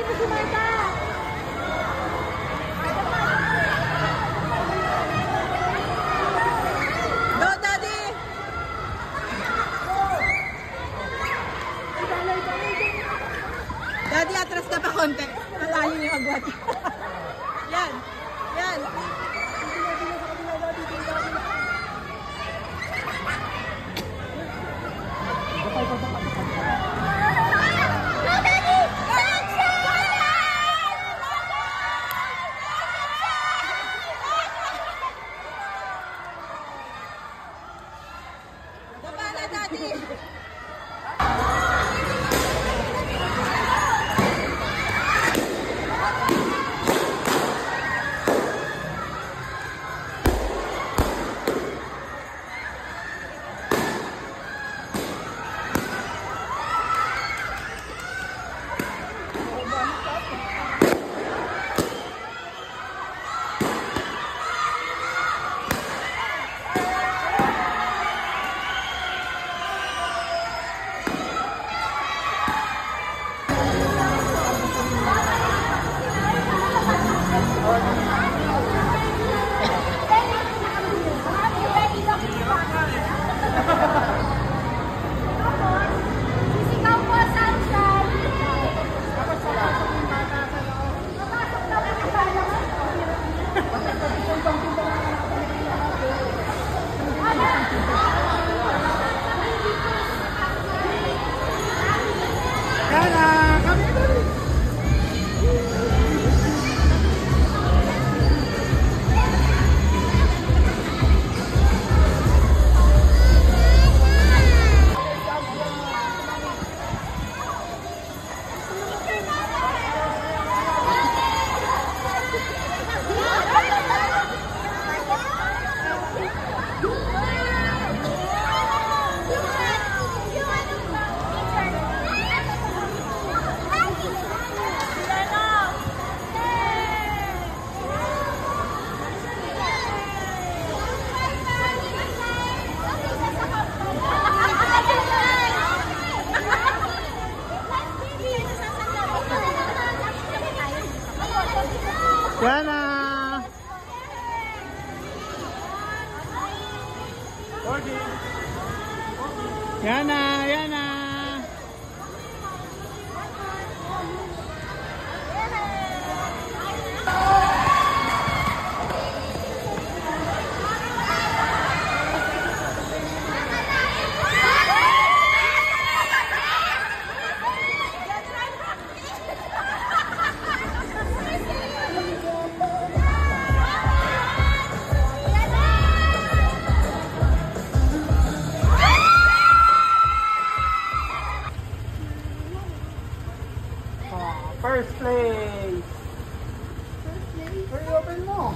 mo si Marta. Go, Daddy! Daddy, atras ka pa konti. Malayo yung agwat. Yan. Yan. Gabala, Daddy! Yana! Yana! Yana! First place! Hurry, open mo!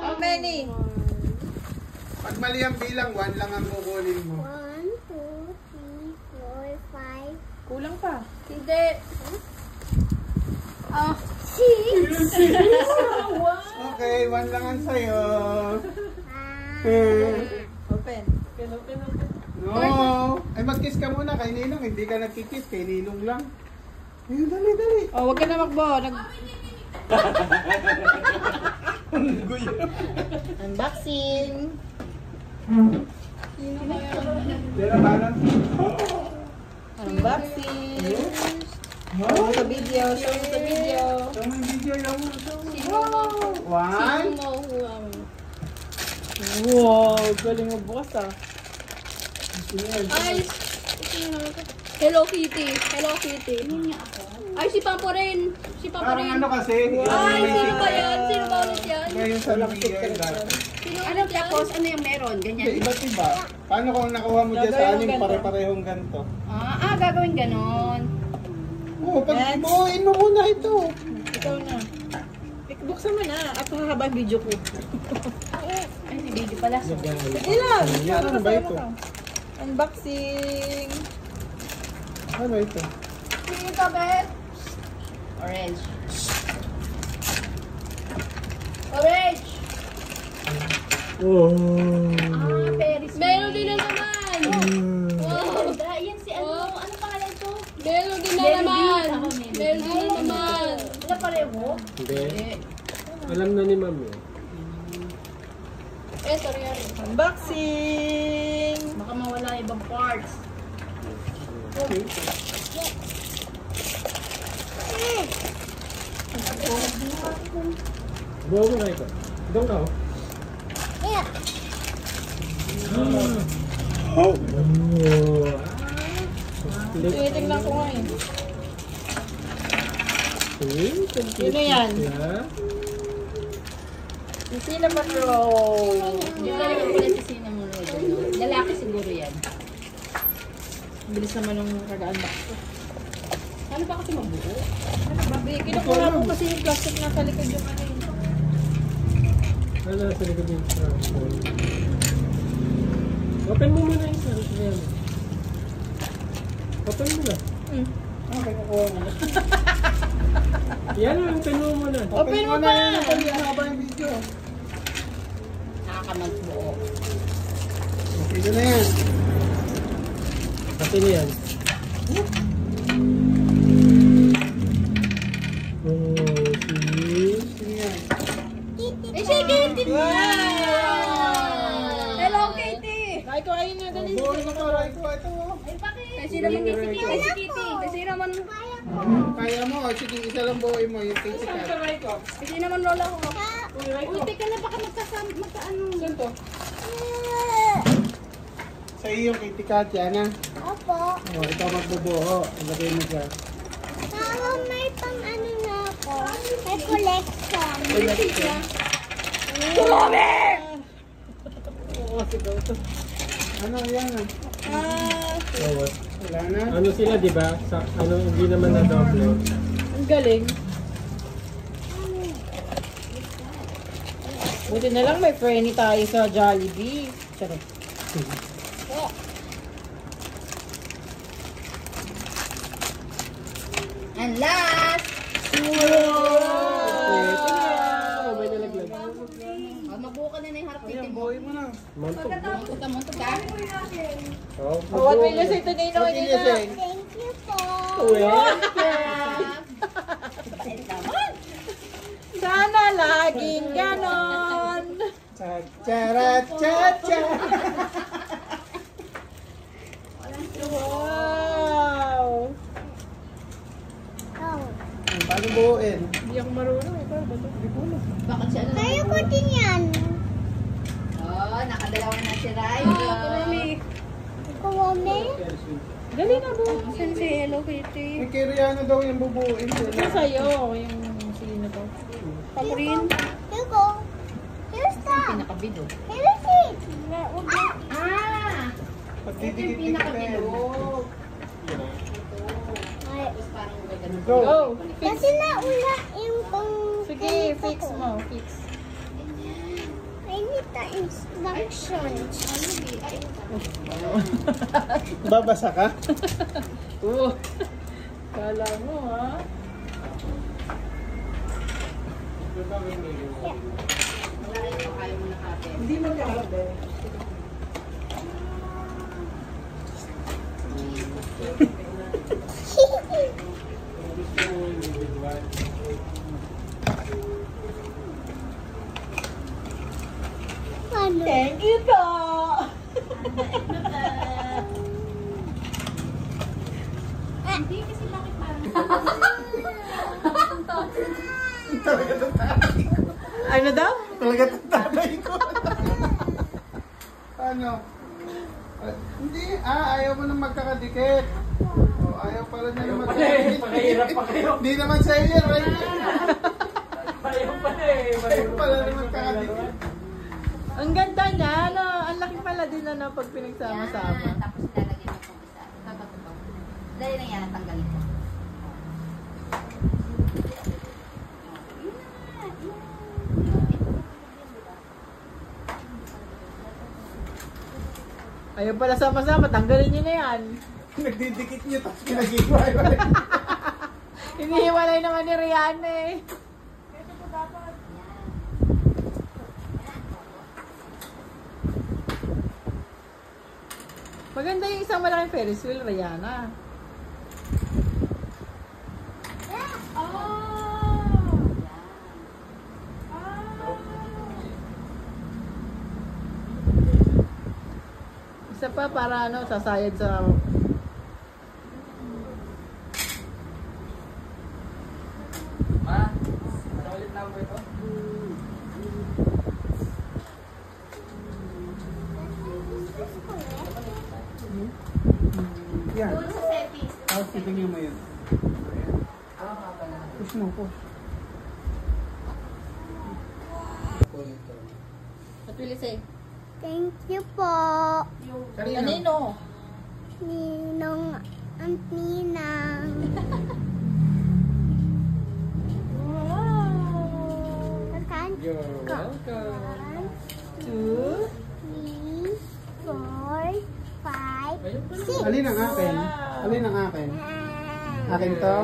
How many? Pag mali ang bilang, 1 lang ang kukunin mo. 1, 2, 3, 4, 5. Kulang pa. Hindi. Ah. 6. Okay, 1 lang ang sayo. Open. No! Ay, mag-kiss ka muna kay Ninong. Hindi ka nagkikiss kay Ninong lang. Ayun, dali, dali. Oh, wag ka na magbo. Unboxing. Sino kaya? Yan ang parang. Unboxing. Show mo sa video. Show mo sa video. Ito may video yung. Sino mo? One. Sino mo? Wow, galing mo bukas ah. Ay, Hello Kitty. Hello Kitty. Ay, si Papa rin. Si Papa Parang rin. ano kasi. Ay, sino ba yan? Sino ba ulit yan? Ngayon sa video yung dati. Sino Ano ulit yan? tapos, ano yung meron? Ganyan. Hindi, iba't iba. Paano kung nakuha mo dyan sa Gagawin mo anim ganito. pare-parehong ganito? Gagawin ganon. Oo, pag Next. buuin mo muna ito. Ikaw na. Buksan mo na. At mahaba ang video ko. Ay, may video pala. So, Sige lang. Ano ba ito? Unboxing. Ano ito? Sige ka, Bet. orange. Orange. Oh. Paris. Meron din na naman. Wow. Yan si ano? Ano pangalan to? Meron din na Meron naman. din. Ako, meron. Meron din na naman. Ano pareho? Hindi. Alam na ni Ma'am yun. Sorry. Unboxing. Baka mawala ibang parts. Buo mo nga ito. Doon ka oh. Yeah. Oh. Tinitingnan ko nga eh. Sino yan? Si Cinnamon Roll. Hindi talaga pala si cinnamon roll. Lalaki siguro yan. Bilis naman ng kag-unbox ko. Ano ba kasi mabuo? Babi, kinukuha ko kasi yung plastic na sa likod yung ano yun. Ano sa likod yung transfer? Open mo muna yung transfer. Open mo na. Okay, kukuha mo na. Yan ang open mo muna. Open mo pa! Open mo na ba yung video? Nakakamagbuo. Okay na yan. Kasi na yan. Oh, sige yan. Eh, si Kitty! Wow! Hello, Kitty! Ay, ko ayun na, dali. Buhay mo para ito. Ito. Kasi naman si Kitty. Kasi naman... Kaya mo. Sige, isa lang buhay mo. Yung kitty cat. Kasi naman roll ako. Uy, teka na, baka magkaano. Saan to? Sa iyo yung kitty cat yan ha. Opo. Oh, ikaw magbubuo. Ilagay mo dyan. Mama, may pang ano na ako. May collection. Ano yan ah? Ah, Wala na. Ano sila, di ba? Sa ano hindi naman na double. ang galing. Buti na lang may friendly tayo sa Jollibee. Charot. And last! Oh, may nalaglag. Magbuo ka na na yung harap Ayan, titin mo. buhay mo na. Montog. Muntok ka. Oh, Oh, what will you say to Nino What and did you say? Nina? Thank you po. Sana laging ganon. Cha cha cha cha. Wow. Oh. Paano buuin? Hindi ako marunong. Ito, bato. Hindi ko alam. Bakit siya Kaya ko din yan. Oh, nakadalawa na si Rai. Kuwame. Dali na po. Saan si Hello Kitty? May kay Rihanna daw yung bubuuin. Ito sa'yo. Yung sino to. Pamurin. Here go. Here's some. Pinakabido. Here is it. Ah! Ito yung Pagdidikit-dikitin. pinakabilog. Ay, Tapos parang may ganun. Go. Go. kasi naula yung pang... Sige, fix mo. Fix. I need the instructions. Babasa ka? Oo. Kala mo, ha? Wala rin yung ayaw mo na kate. Hindi mo kakabe. Ano? Thank you po. Hindi kasi bakit parang... Talaga ng tatay ko. Ano daw? Talaga ng tatay ko. Ano? Hindi, ayaw mo nang magkakadikit. Ayaw pala niya na magkakadikit. Pakahirap pa kayo. Hindi naman sa iyo, right? Ayaw pala eh. Ayaw pala na magkakadikit. Ang ganda niya, ano? Ang laki pala din na pag pinagsama-sama. Yan, tapos ilalagay mo itong isa. Ito. Dali na yan, tanggalin ko. Ayaw pala sama-sama, tanggalin niyo na yan. Nagdidikit niyo tapos pinag-iwalay. Inihiwalay naman ni Rihanna eh. Maganda yung isang malaking Ferris wheel, Rihanna. Isa pa para ano, sasayad sa... Ma, ano ulit na mo ito? Yan. Doon sa settings. Tapos titingin mo yun. Push mo, push. What will you say? Thank you po. Kanino? Ninong ang ninang. You're welcome. 2, 3, 4, 5, 6. Alin ang akin? Alin ang akin? Akin to?